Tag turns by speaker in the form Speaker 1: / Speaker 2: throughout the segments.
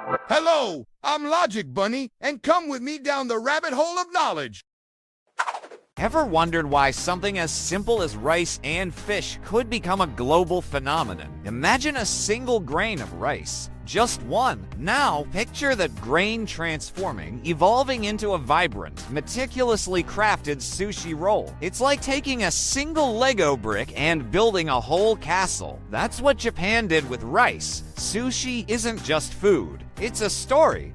Speaker 1: Hello, I'm Logic Bunny, and come with me down the rabbit hole of knowledge.
Speaker 2: Ever wondered why something as simple as rice and fish could become a global phenomenon? Imagine a single grain of rice. Just one. Now, picture that grain transforming, evolving into a vibrant, meticulously crafted sushi roll. It's like taking a single Lego brick and building a whole castle. That's what Japan did with rice. Sushi isn't just food. It's a story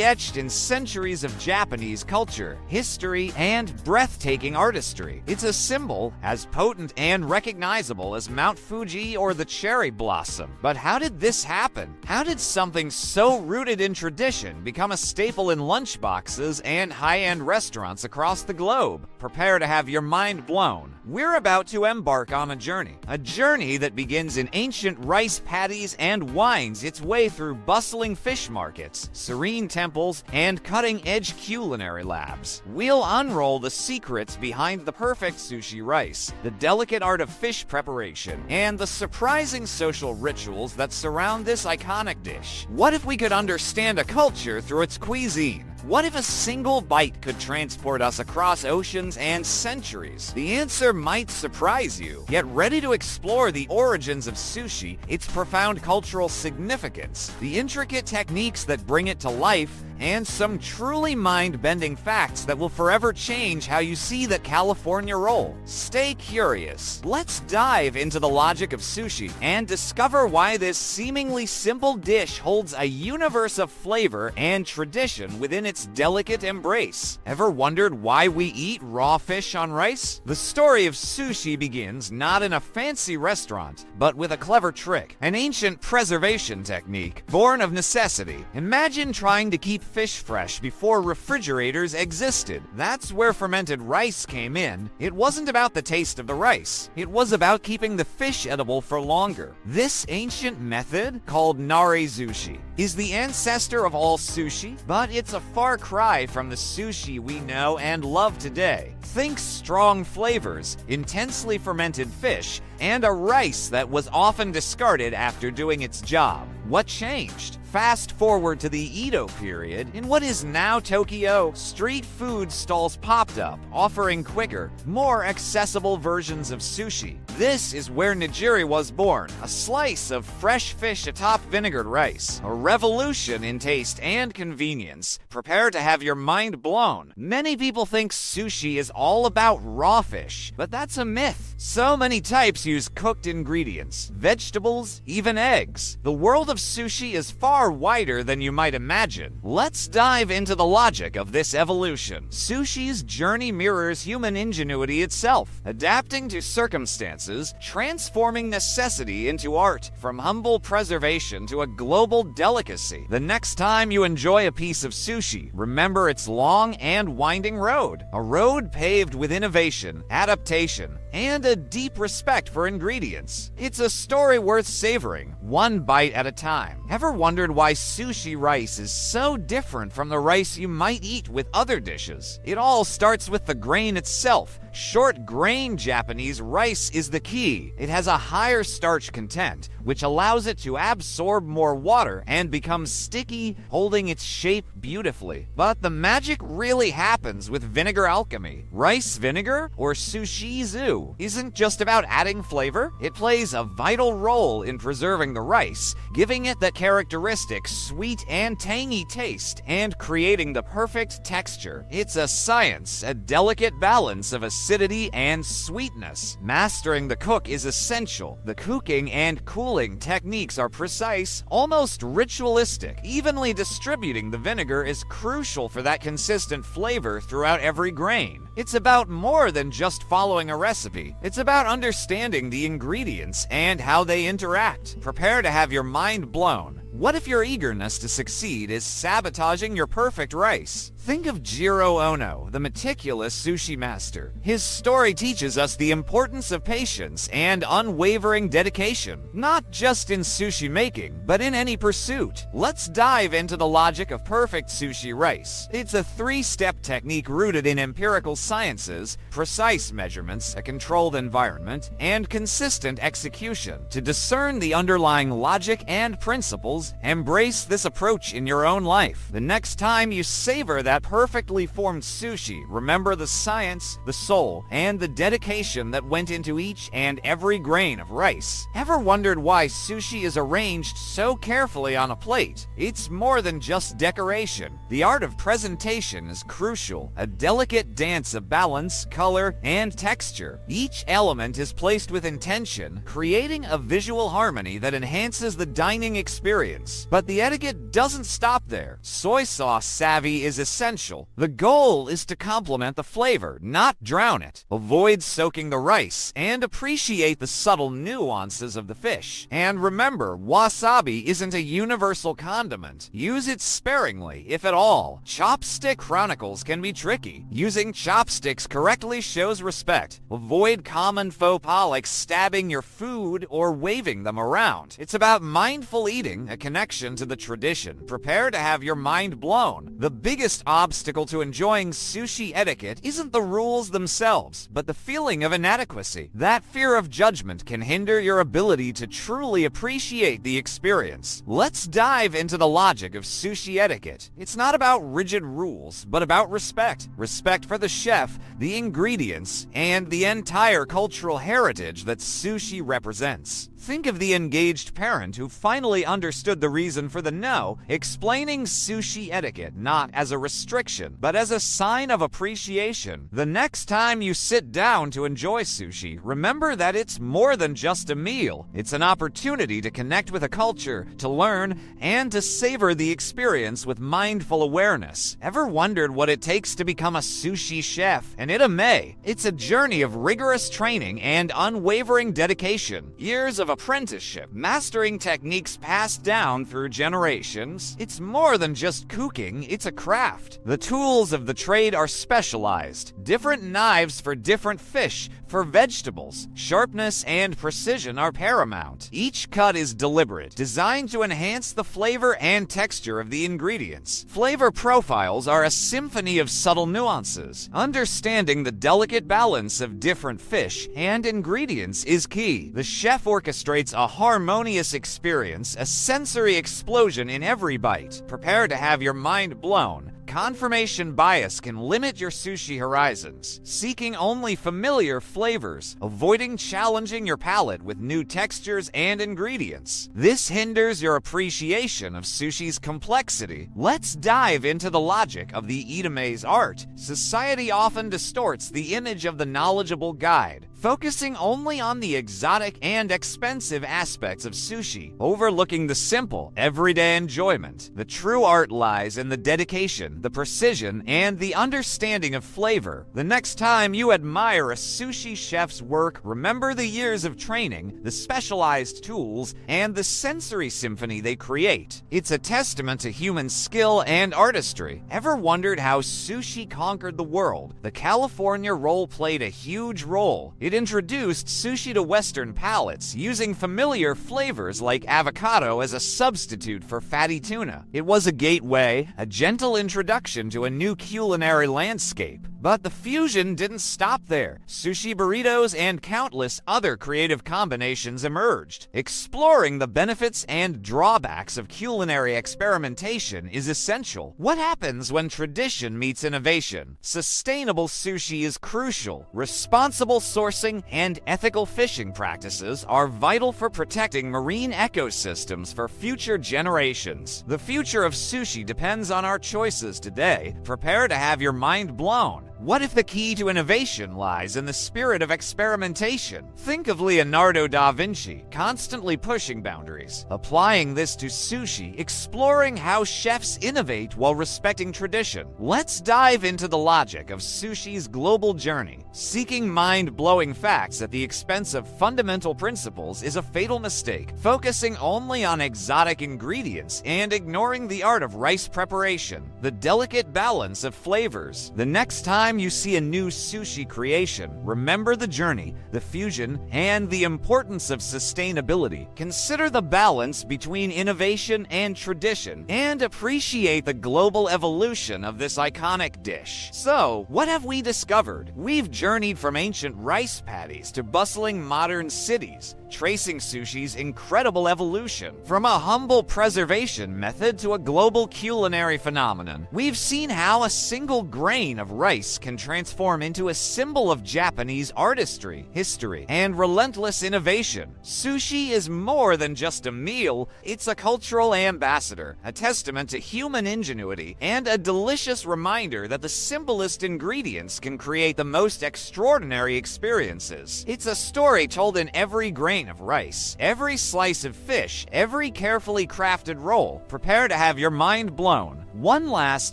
Speaker 2: etched in centuries of Japanese culture, history, and breathtaking artistry. It's a symbol as potent and recognizable as Mount Fuji or the cherry blossom. But how did this happen? How did something so rooted in tradition become a staple in lunchboxes and high-end restaurants across the globe? Prepare to have your mind blown. We're about to embark on a journey that begins in ancient rice paddies and winds its way through bustling fish markets, serene temples, and cutting-edge culinary labs. We'll unroll the secrets behind the perfect sushi rice, the delicate art of fish preparation, and the surprising social rituals that surround this iconic dish. What if we could understand a culture through its cuisine? What if a single bite could transport us across oceans and centuries? The answer might surprise you. Get ready to explore the origins of sushi, its profound cultural significance, the intricate techniques that bring it to life, and some truly mind-bending facts that will forever change how you see that California roll. Stay curious. Let's dive into the logic of sushi and discover why this seemingly simple dish holds a universe of flavor and tradition within its delicate embrace. Ever wondered why we eat raw fish on rice? The story of sushi begins not in a fancy restaurant, but with a clever trick, an ancient preservation technique born of necessity. Imagine trying to keep fish fresh before refrigerators existed. That's where fermented rice came in. It wasn't about the taste of the rice. It was about keeping the fish edible for longer. This ancient method, called nare-zushi, is the ancestor of all sushi, but it's a far cry from the sushi we know and love today. Think strong flavors, intensely fermented fish, and a rice that was often discarded after doing its job. What changed? Fast forward to the Edo period. In what is now Tokyo, street food stalls popped up, offering quicker, more accessible versions of sushi. This is where nigiri was born, a slice of fresh fish atop vinegared rice. A revolution in taste and convenience. Prepare to have your mind blown. Many people think sushi is all about raw fish, but that's a myth. So many types use cooked ingredients, vegetables, even eggs. The world of sushi is far wider than you might imagine. Let's dive into the logic of this evolution. Sushi's journey mirrors human ingenuity itself, adapting to circumstances, transforming necessity into art, from humble preservation to a global delicacy. The next time you enjoy a piece of sushi, remember its long and winding road, a road paved with innovation, adaptation, and a deep respect for ingredients. It's a story worth savoring, one bite at a time. Ever wondered why sushi rice is so different from the rice you might eat with other dishes? It all starts with the grain itself. Short grain Japanese rice is the key. It has a higher starch content, which allows it to absorb more water and become sticky, holding its shape beautifully. But the magic really happens with vinegar alchemy. Rice vinegar, or sushizu, isn't just about adding flavor. It plays a vital role in preserving the rice, giving it that characteristic sweet and tangy taste, and creating the perfect texture. It's a science, a delicate balance of acidity and sweetness. Mastering the cook is essential. The cooking and cooling techniques are precise, almost ritualistic. Evenly distributing the vinegar is crucial for that consistent flavor throughout every grain. It's about more than just following a recipe. It's about understanding the ingredients and how they interact. Prepare to have your mind blown. What if your eagerness to succeed is sabotaging your perfect rice? Think of Jiro Ono, the meticulous sushi master. His story teaches us the importance of patience and unwavering dedication, not just in sushi making, but in any pursuit. Let's dive into the logic of perfect sushi rice. It's a three-step technique rooted in empirical sciences, precise measurements, a controlled environment, and consistent execution. To discern the underlying logic and principles skills, embrace this approach in your own life. The next time you savor that perfectly formed sushi, remember the science, the soul, and the dedication that went into each and every grain of rice. Ever wondered why sushi is arranged so carefully on a plate? It's more than just decoration. The art of presentation is crucial, a delicate dance of balance, color, and texture. Each element is placed with intention, creating a visual harmony that enhances the dining experience. But the etiquette doesn't stop there. Soy sauce savvy is essential. The goal is to complement the flavor, not drown it. Avoid soaking the rice and appreciate the subtle nuances of the fish. And remember, wasabi isn't a universal condiment. Use it sparingly, if at all. Chopstick chronicles can be tricky. Using chopsticks correctly shows respect. Avoid common faux pas like stabbing your food or waving them around. It's about mindful eating, a connection to the tradition. Prepare to have your mind blown. The biggest obstacle to enjoying sushi etiquette isn't the rules themselves, but the feeling of inadequacy. That fear of judgment can hinder your ability to truly appreciate the experience. Let's dive into the logic of sushi etiquette. It's not about rigid rules, but about respect. Respect for the chef, the ingredients, and the entire cultural heritage that sushi represents. Think of the engaged parent who finally understood the reason for the no, explaining sushi etiquette not as a restriction, but as a sign of appreciation. The next time you sit down to enjoy sushi, remember that it's more than just a meal. It's an opportunity to connect with a culture, to learn, and to savor the experience with mindful awareness. Ever wondered what it takes to become a sushi chef? An Itamae. It's a journey of rigorous training and unwavering dedication. Years of apprenticeship, mastering techniques passed down through generations. It's more than just cooking, it's a craft. The tools of the trade are specialized. Different knives for different fish, for vegetables. Sharpness and precision are paramount. Each cut is deliberate, designed to enhance the flavor and texture of the ingredients. Flavor profiles are a symphony of subtle nuances. Understanding the delicate balance of different fish and ingredients is key. The chef orchestrates a harmonious experience, a sensory explosion in every bite. Prepare to have your mind blown. Confirmation bias can limit your sushi horizons, seeking only familiar flavors, avoiding challenging your palate with new textures and ingredients. This hinders your appreciation of sushi's complexity. Let's dive into the logic of the Itamae's art. Society often distorts the image of the knowledgeable guide, focusing only on the exotic and expensive aspects of sushi, overlooking the simple, everyday enjoyment. The true art lies in the dedication, the precision, and the understanding of flavor. The next time you admire a sushi chef's work, remember the years of training, the specialized tools, and the sensory symphony they create. It's a testament to human skill and artistry. Ever wondered how sushi conquered the world? The California roll played a huge role. It introduced sushi to Western palates, using familiar flavors like avocado as a substitute for fatty tuna. It was a gateway, a gentle introduction to a new culinary landscape. But the fusion didn't stop there. Sushi burritos and countless other creative combinations emerged. Exploring the benefits and drawbacks of culinary experimentation is essential. What happens when tradition meets innovation? Sustainable sushi is crucial. Responsible sourcing and ethical fishing practices are vital for protecting marine ecosystems for future generations. The future of sushi depends on our choices today. Prepare to have your mind blown. What if the key to innovation lies in the spirit of experimentation? Think of Leonardo da Vinci, constantly pushing boundaries. Applying this to sushi, exploring how chefs innovate while respecting tradition. Let's dive into the logic of sushi's global journey. Seeking mind-blowing facts at the expense of fundamental principles is a fatal mistake. Focusing only on exotic ingredients and ignoring the art of rice preparation, the delicate balance of flavors. The next time time you see a new sushi creation, remember the journey, the fusion, and the importance of sustainability. Consider the balance between innovation and tradition, and appreciate the global evolution of this iconic dish. So, what have we discovered? We've journeyed from ancient rice paddies to bustling modern cities, tracing sushi's incredible evolution. From a humble preservation method to a global culinary phenomenon, we've seen how a single grain of rice can transform into a symbol of Japanese artistry, history, and relentless innovation. Sushi is more than just a meal, it's a cultural ambassador, a testament to human ingenuity, and a delicious reminder that the simplest ingredients can create the most extraordinary experiences. It's a story told in every grain of rice, every slice of fish, every carefully crafted roll. Prepare to have your mind blown. One last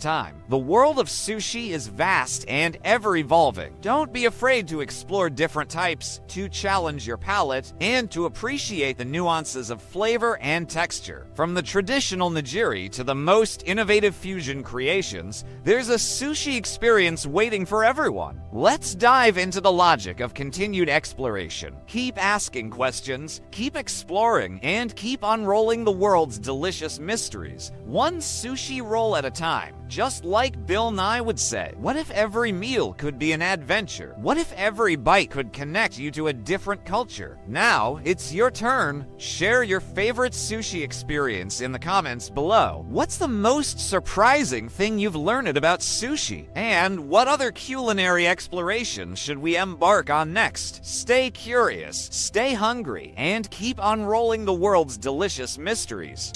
Speaker 2: time, the world of sushi is vast and ever-evolving. Don't be afraid to explore different types, to challenge your palate, and to appreciate the nuances of flavor and texture. From the traditional nigiri to the most innovative fusion creations, there's a sushi experience waiting for everyone. Let's dive into the logic of continued exploration. Keep asking questions, keep exploring, and keep unrolling the world's delicious mysteries, one sushi roll at a time. Just like Bill Nye would say, what if every meal could be an adventure? What if every bite could connect you to a different culture? Now, it's your turn. Share your favorite sushi experience in the comments below. What's the most surprising thing you've learned about sushi? And what other culinary exploration should we embark on next? Stay curious, stay hungry, and keep unrolling the world's delicious mysteries.